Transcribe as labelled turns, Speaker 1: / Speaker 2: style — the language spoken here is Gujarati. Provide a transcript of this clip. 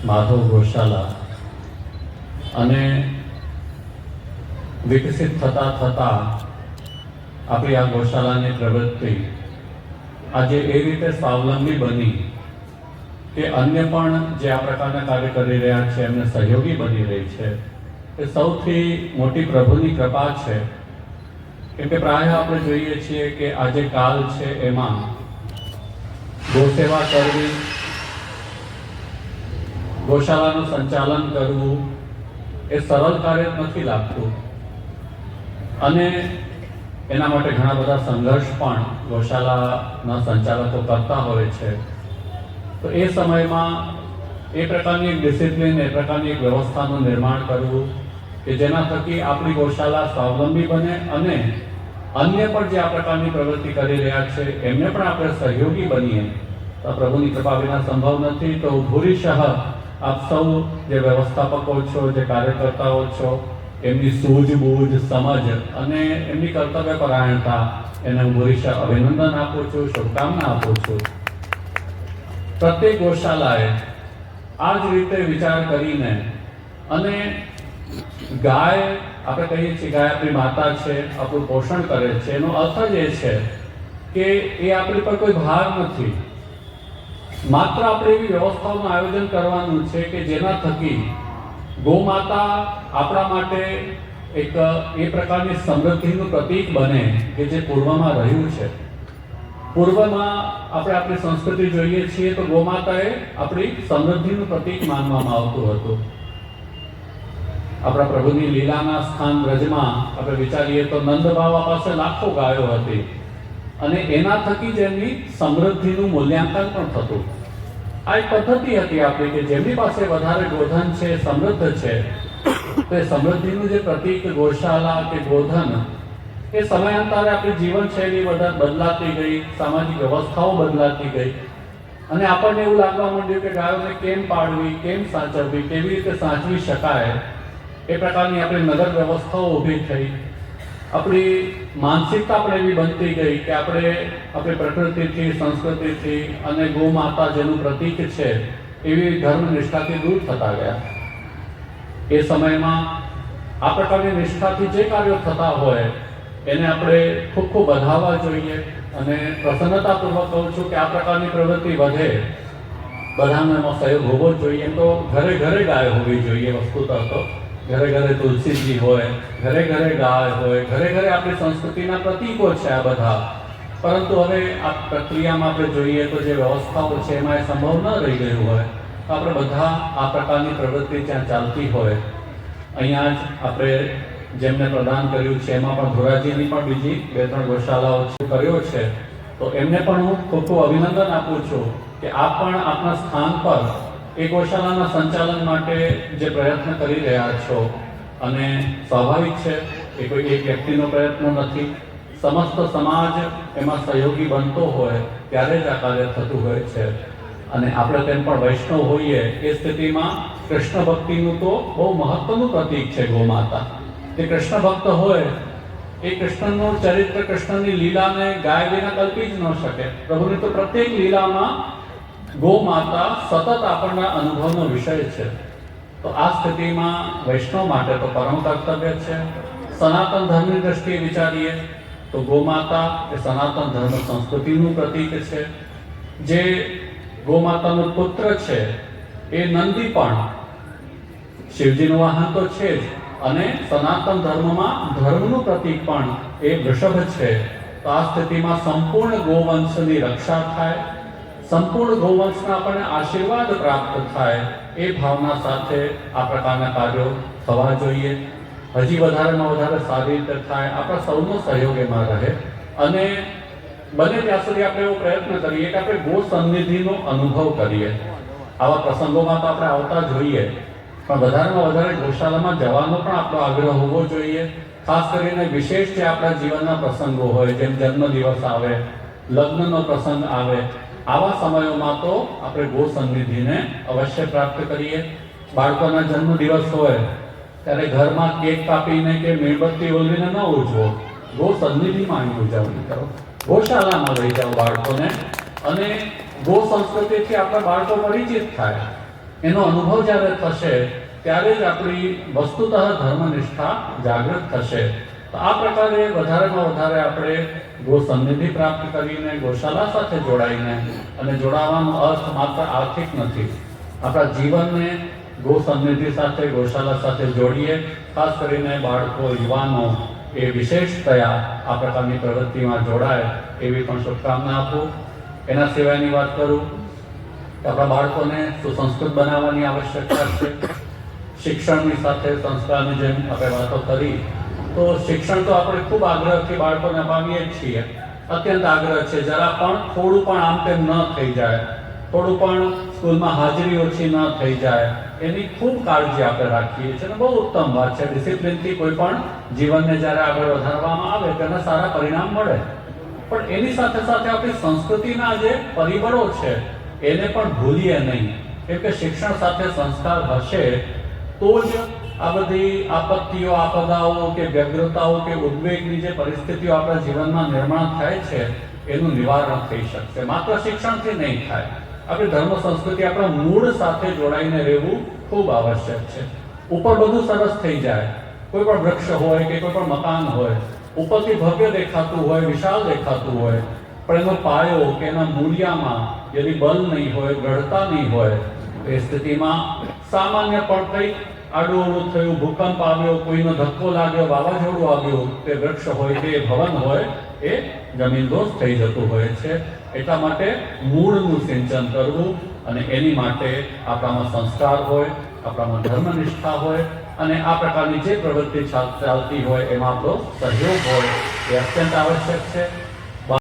Speaker 1: માધવ ગૌશાલા અને વિકસિત થતાં થતાં આપણી આ ગૌશાલાની પ્રવૃત્તિ આજે એ રીતે સ્વાવલંબી બની કે અન્ય પણ જે આ પ્રકારના કાર્ય કરી રહ્યા છે એમને સહયોગી બની રહી છે. એ સૌથી મોટી પ્રભુની કૃપા છે. કેમ કે પ્રાય આપણે જોઈએ છીએ કે આજે કાલ છે એમાં ગૌસેવા કરવી, ગૌશાલાનું સંચાલન કરવું એ સરળ કાર્ય નથી લાગતું અને એના માટે ઘણા બધા સંઘર્ષ પણ ગૌશાલાના સંચાલકો કરતા હોય છે. તો એ સમયમાં એ પ્રકારની એક ડિસિપ્લિન, એ પ્રકારની એક વ્યવસ્થાનું નિર્માણ કરવું કે જેના થકી આપણી ગૌશાલા સ્વાવલંબી બને અને અન્ય પણ જે આ પ્રકારની પ્રવૃત્તિ કરી રહ્યા છે એમને પણ આપણે સહયોગી બનીએ તો પ્રભુની કૃપા વિના સંભવ નથી. તો ભૂરીશઃ આપ સૌ જે વ્યવસ્થાપકો છો, જે કાર્યકર્તાઓ છો, એમની સૂઝબૂઝ, સમજ અને એમની કર્તવ્ય પરાયણતા એને હું ભૂરીશઃ અભિનંદન આપું છું, શુભકામના આપું છું. પ્રત્યેક ગૌશાલાએ આ જ રીતે વિચાર કરીને અને ગાય, આપણે કહીએ છીએ ગાય આપણી માતા છે, આપણું પોષણ કરે છે, એનો અર્થ જ એ છે કે એ આપણી પર કોઈ ભાર નથી. માત્ર આપણે એવી વ્યવસ્થાઓનું આયોજન કરવાનું છે કે જેના થકી ગૌમાતા આપણા માટે એક એ પ્રકારની સમૃદ્ધિનું પ્રતીક બને કે જે પૂર્વમાં રહ્યું છે. પૂર્વમાં આપણે આપણી સંસ્કૃતિ જોઈએ છીએ તો ગૌમાતા એ આપણી સમૃદ્ધિનું પ્રતીક માનવામાં આવતું હતું. આપણા પ્રભુની લીલાના સ્થાન બ્રજમાં આપણે વિચારીએ તો નંદ બાવા પાસે લાખો ગાયો હતી અને એના થકી જ એમની સમૃદ્ધિનું મૂલ્યાંકન પણ થતું. આ એક પદ્ધતિ હતી આપણી કે જેમની પાસે વધારે ગોધન છે, સમૃદ્ધ છે, તો એ સમૃદ્ધિનું જે પ્રતીક ગૌશાલા કે ગોધન એ સમયાંતરે આપણી જીવનશૈલી બદલાતી ગઈ, સામાજિક વ્યવસ્થાઓ બદલાતી ગઈ અને આપણને એવું લાગવા માંડ્યું કે ગાયોને કેમ પાળવી, કેમ સાચવવી, કેવી રીતે સાચવી શકાય, એ પ્રકારની આપણી નગર વ્યવસ્થાઓ ઊભી થઈ. આપણી માનસિકતા પણ એવી બનતી ગઈ કે આપણે આપણી પ્રકૃતિથી, સંસ્કૃતિથી અને ગૌ માતા જેનું પ્રતીક છે એવી ધર્મ નિષ્ઠાથી દૂર થતા ગયા. એ સમયમાં આ પ્રકારની નિષ્ઠાથી જે કાર્યો થતા હોય એને આપણે ખૂબ ખૂબ વધાવવા જોઈએ અને પ્રસન્નતાપૂર્વક કહું છું કે આ પ્રકારની પ્રવૃત્તિ વધે, બધાનો એમાં સહયોગ હોવો જોઈએ. તો ઘરે ઘરે ગાય હોવી જોઈએ. વસ્તુતઃ તો ઘરે ઘરે તુલસીજી હોય, ઘરે ઘરે ગાય હોય, ઘરે ઘરે આપણી સંસ્કૃતિના પ્રતીકો છે આ બધા. પરંતુ હવે આ પ્રક્રિયામાં આપણે જોઈએ તો જે વ્યવસ્થાઓ છે એમાં એ સંભવ ન રહી ગયું હોય તો આપણે બધા આ પ્રકારની પ્રવૃત્તિ ત્યાં ચાલતી હોય. અહીંયા જ આપણે જેમને પ્રદાન કર્યું છે એમાં પણ ધોરાજીની પણ બીજી 2-3 ગૌશાલાઓ કર્યો છે તો એમને પણ હું ખૂબ ખૂબ અભિનંદન આપું છું કે આપ પણ આપના સ્થાન પર એ ગૌશાલાના સંચાલન માટે જે પ્રયત્ન કરી રહ્યા છો અને સ્વાભાવિક છે એ કોઈ એક વ્યક્તિનો પ્રયત્ન નથી. સમસ્ત સમાજ એમાં સહયોગી બનતો હોય ત્યારે જ આ કાર્ય થતું હોય છે. અને આપણે તેમ પણ વૈષ્ણવ હોઈએ એ સ્થિતિમાં કૃષ્ણ ભક્તિનું તો બહુ મહત્વનું પ્રતીક છે ગૌમાતા. જે કૃષ્ણ ભક્ત હોય એ કૃષ્ણનું ચરિત્ર, કૃષ્ણની લીલાને ગાય વિના કલ્પી જ ન શકે. પ્રભુની તો પ્રત્યેક લીલામાં ગૌ માતા સતત આપણના અનુભવનો વિષય છે. તો આ સ્થિતિમાં વૈષ્ણવ માટે તો પરમ કર્તવ્ય છે. સનાતન ધર્મની દ્રષ્ટિએ વિચારીએ તો ગૌ માતા એ સનાતન ધર્મ સંસ્કૃતિનું પ્રતીક છે. જે ગૌ માતાનો પુત્ર છે એ નંદી પણ શિવજીનું વાહન તો છે જ અને સનાતન ધર્મમાં ધર્મનું પ્રતીક પણ એ વૃષભ છે. તો આ સ્થિતિમાં સંપૂર્ણ ગૌવંશની રક્ષા થાય, સંપૂર્ણ ગૌવંશના આપણને આશીર્વાદ પ્રાપ્ત થાય એ ભાવના સાથે આ પ્રકારના કાર્યો થવા જોઈએ. હજી વધારેમાં વધારે સારી રીતે થાય, આપણા સૌનો સહયોગ એમાં રહે અને બને ત્યાં સુધી આપણે એવો પ્રયત્ન કરીએ કે આપણે ગૌ સન્નિધિનો અનુભવ કરીએ. આવા પ્રસંગોમાં તો આપણે આવતા જોઈએ પણ વધારેમાં વધારે ગૌશાલામાં જવાનો પણ આપણો આગ્રહ હોવો જોઈએ. ખાસ કરીને વિશેષ જે આપણા જીવનના પ્રસંગો હોય, જેમ જન્મદિવસ આવે, લગ્નનો પ્રસંગ આવે, આવા સમયોમાં તો આપણે ગૌ સન્નિધિને અવશ્ય પ્રાપ્ત કરીએ. બાળકોના જન્મદિવસ હોય ત્યારે ઘરમાં કેક કાપીને કે મીણબત્તી ઓલવીને ન ઉજવો. ગૌ સન્નિધિમાં એની ઉજવણી કરો. ગૌશાલામાં લઈ જાઓ બાળકોને અને ગૌ સંસ્કૃતિથી આપણા બાળકો પરિચિત થાય. એનો અનુભવ જ્યારે થશે ત્યારે જ આપણી વસ્તુતઃ ધર્મનિષ્ઠા જાગૃત થશે. તો આ પ્રકારે વધારેમાં વધારે આપણે ગો સન્નિધિ પ્રાપ્ત કરીને ગૌશાલા સાથે જોડાઈને, અને જોડાવાનો અર્થ માત્ર આર્થિક નથી, આપણા જીવનને ગો સન્નિધિ સાથે ગૌશાલા સાથે જોડીએ. ખાસ કરીને બાળકો, યુવાનો એ વિશેષતયા આ પ્રકારની પ્રવૃત્તિમાં જોડાય એવી પણ શુભકામના આપું. એના સિવાયની વાત કરું કે આપણા બાળકોને સુસંસ્કૃત બનાવવાની આવશ્યકતા છે. શિક્ષણની સાથે સંસ્કારની જેમ આપણે વાતો કરી, તો શિક્ષણ તો આપણે ખૂબ આગ્રહથી બાળકોને અપાવીએ જ છીએ, અત્યંત આગ્રહ છે. જરા પણ થોડું પણ આમ તેમ ન થઈ જાય, થોડું પણ સ્કૂલમાં હાજરી ઓછી ન થઈ જાય, એની ખૂબ કાળજી આપણે રાખીએ છીએ અને બહુ ઉત્તમ વાત છે. ડિસિપ્લિનથી કોઈ પણ જીવનને જ્યારે આગળ વધારવામાં આવે તેના સારા પરિણામ મળે. પણ એની સાથે સાથે આપણી સંસ્કૃતિના જે પરિબળો છે એને પણ ભૂલીએ નહીં, કેમ કે શિક્ષણ સાથે સંસ્કાર હશે તો જ આ બધી આપત્તિઓ, આપદાઓ કે વ્યગ્રતાઓ કે ઉદ્વેગની જે પરિસ્થિતિઓ આપણા જીવનમાં નિર્માણ થાય છે એનું નિવારણ થઈ શકશે. માત્ર શિક્ષણથી નહીં થાય. આપણી ધર્મ સંસ્કૃતિ આપણા મૂળ સાથે જોડાઈને રહેવું ખૂબ આવશ્યક છે. ઉપર બધું સરસ થઈ જાય, કોઈ પણ વૃક્ષ હોય કે કોઈ પણ મકાન હોય, ઉપરથી ભવ્ય દેખાતું હોય, વિશાળ દેખાતું હોય, પણ એનો પાયો કે એના મૂળિયામાં યદિ બલ નહીં હોય, દ્રઢતા નહીં હોય, એ સ્થિતિમાં સામાન્ય પણ કંઈક આડું અવળું થયું, ભૂકંપ આવ્યો, કોઈનો ધક્કો લાગ્યો, વાવાઝોડું આવ્યું, તે વૃક્ષ હોય કે ભવન હોય એ જમીનદોસ્ત થઈ જતું હોય છે. એટલા માટે મૂળનું સિંચન કરવું, અને એની માટે આપણામાં સંસ્કાર હોય, આપણામાં ધર્મનિષ્ઠા હોય, અને આ પ્રકારની જે પ્રવૃત્તિ ચાલતી હોય એમાં આપણો સહયોગ હોય એ અત્યંત આવશ્યક છે.